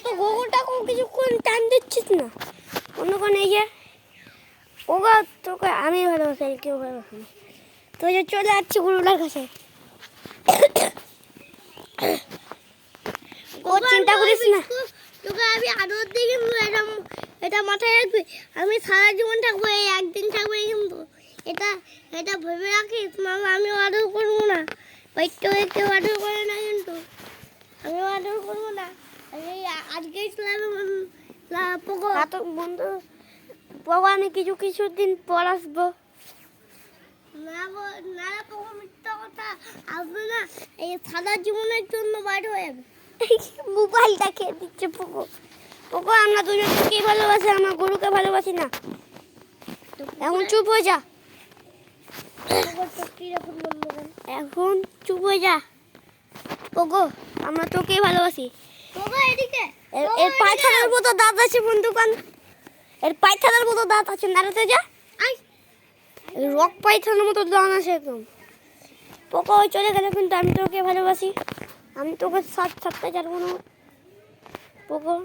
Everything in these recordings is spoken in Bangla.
তো গোগোটাকেও কিছুক্ষণ টান দিচ্ছিস না অন্যক্ষণ এই যে ওগা তোকে আমি ভালোবাসি আর কেউ ভালোবাসি না তো যে চলে যাচ্ছি গরুটার কাছে ও চিন্তা করিস না তোকে আমি আদর দিই কিন্তু এটা মাথায় রাখবি আমি সারা জীবন থাকবো এই একদিন থাকবো কিন্তু এটা এটা ভেবে রাখিস মামা আমি আদর করবো না ওই কেউ আদর করে না কিন্তু আমি আদর করবো না আজকে পোকো বন্ধু পোকো আমি কিছু দিন পর আসবো না পোকো মিথ্যা কথা আসবে না এই সারা জীবনের জন্য বাইরে হয়ে যাবে মোবাইলটা খেয়ে দিচ্ছে পোকো পোকো আমরা দুজনকে ভালোবাসি আমার গরুকে ভালোবাসি না এখন চুপ হয়ে যা এখন চুপ হয়ে যা পোকো আমরা তোকেই ভালোবাসি পোকো এদিকে এর পায়খানার মতো দাঁত আছে বন্ধুকান এর পায়খানার মতো দাঁত আছে নাড়াতে যা রক পায়খানার মতো দাঁত আছে একদম পোকো চলে গেলে কিন্তু আমি তোকে ভালোবাসি আমি তোকে সাথে ছাড়বো না পোকো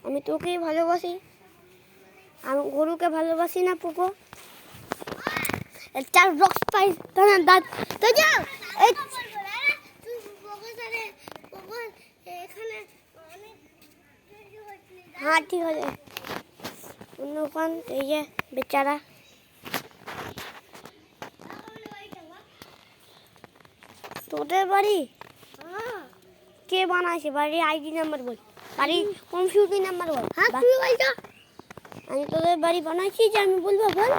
আমি তোকেই ভালোবাসি আমি গরুকে ভালোবাসি না পোকো চার রক পায়খানার দাঁত তো যাও হ্যাঁ ঠিক আছে অন্যক্ষণ এই যে বেচারা তোদের বাড়ি কে বানাইছে বাড়ির আইডি নাম্বার বল বাড়ির কম্পিউটার নাম্বার বল আমি তোদের বাড়ি বানাইছি যে আমি বলবো বল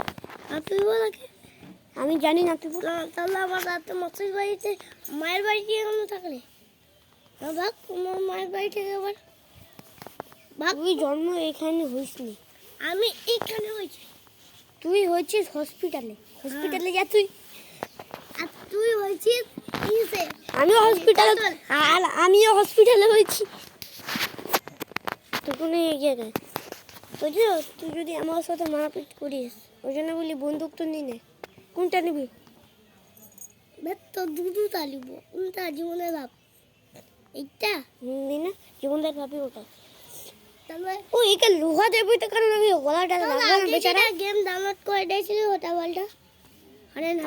তুই বল আমি জানি না তুই তাহলে আমার রাতে মাসির বাড়িতে মায়ের বাড়িতে এখনো থাকলে না ভাগ তোমার মায়ের বাড়ি থেকে আবার তুই জন্ম এখানে হইসনি আমি এখানে হয়েছি তুই হয়েছিস হসপিটালে যা তুই আর তুই হয়েছিস কিসে আমিও হসপিটালে আর আমিও হসপিটালে হয়েছি তখন এগিয়ে দেয় বুঝলো তুই যদি আমার সাথে মারপিট করিস ওই জন্য বলি বন্দুক তো নিয়ে নে কোনটা নিবি তো দুটো তালিব কোনটা জীবনের ভাব এইটা নি না জীবনদার ভাবি ওটা তাহলে ও একে লোহা দেবই তো কারণ আমি গলাটা লাগালাম বেচারা গেম ডাউনলোড করে দিয়েছিলি ওটা বলটা হরেন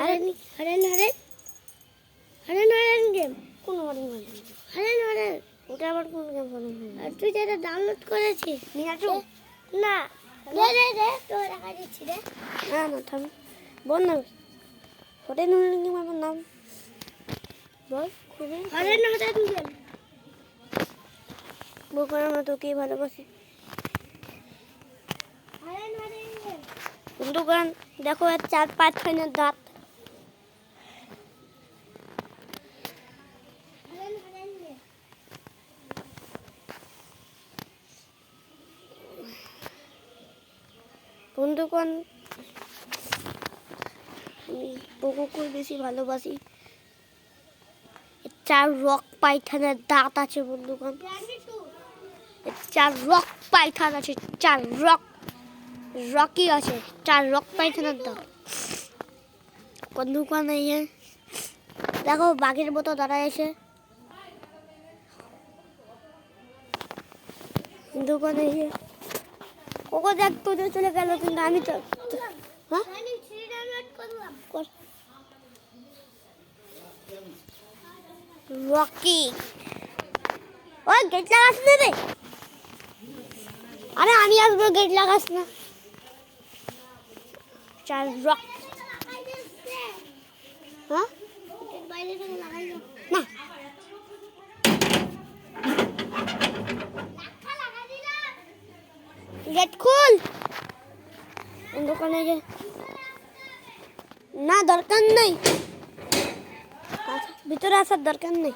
গেম কোন হরেন ওটা আবার কোন গেম বলো আর তুই যেটা ডাউনলোড করেছিস নিয়াচু না রে তো দেখা দিচ্ছি রে না থাম বল না হোটেল নুন আমার নাম বল হরেন গেম বকর আমরা তোকেই ভালোবাসি দোকান দেখো আর 4-5 খানের দাঁত বন্ধুগণ আমি পোকোকে বেশি ভালোবাসি 4 রক পায়খানার দাঁত আছে বন্ধুগণ 4 রক পায়খানা আছে 4 রকি আছে 4 রক পায়খানার দাঁত বন্ধুগণ এই দেখো বাঘের মতো দাঁড়ায় এসে বন্ধুগণ এই ওকে দেখ তোদের চলে গেল কিন্তু আমি তো হ্যাঁ রকি ও গেট লাগাস না রে আরে আমি আসবো গেট লাগাস না 4 রক হ্যাঁ না গেট খুল দোকানে যে না দরকার নেই ভিতরে আসার দরকার নেই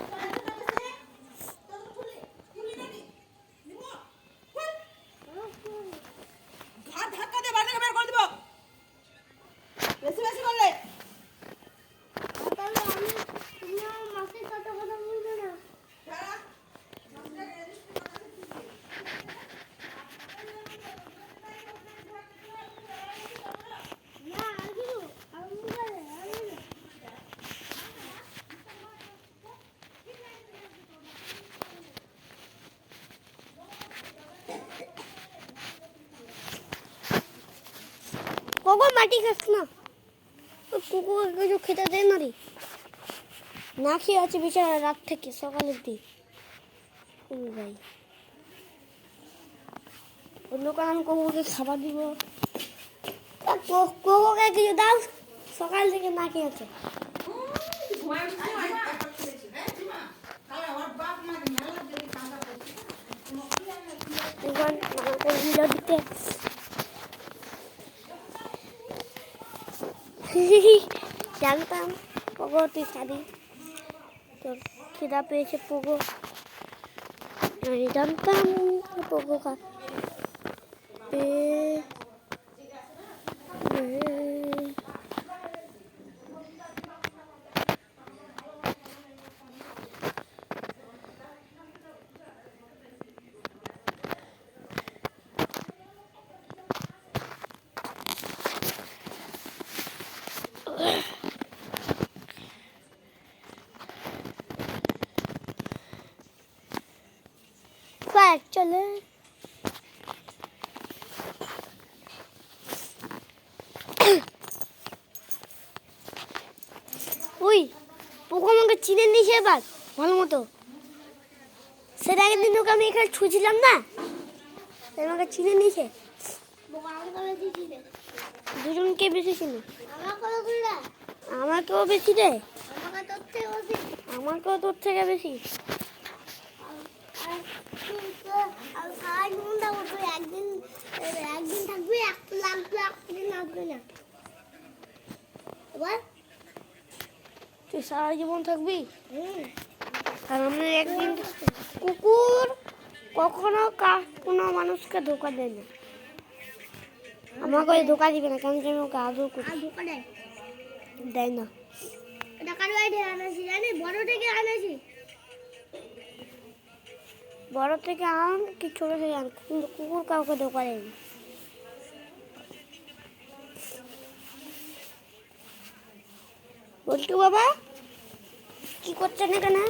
পোকো মাটি খাস না, ওই কুকুরকে কিছু খেতে দেয় না রে, না খেয়ে আছে বেচারা রাত থেকে সকালের দিক। ভাই অন্য কারণ কুকুরকে খাবার দিব, কুকুরকে কিছু দাও, সকাল থেকে না খেয়ে আছে। জানতাম পোকো তুই খাবি, তোর খিদা পেয়েছে পোকো, আমি জানতাম পোকো খাবে। চলে ওই পোকো আমাকে চিনে নিয়েছে এবার ভালো মতো, সেটা আগের দিন ওকে আমি এখানে ছুঁছিলাম না, আমাকে চিনে নিয়েছে। দুজনকে বেশি চিনে, আমাকেও বেশি রে, আমাকেও তোর থেকে বেশি। একদিন থাকবে, একদিন থাকবে না। তুই সারা জীবন থাকবি, আর আমি একদিন। কুকুর কখনো কোনো মানুষকে ধোকা দেয় না, আমাকে ধোকা দিবে না, কারণ আমি ওকে আদর করি। দেয় না, বড় থেকে আম কি ছোট থেকে আম, কিন্তু কুকুর কাউকে ধোকা দেয় না। বলটু বাবা কি করছেন এখানে?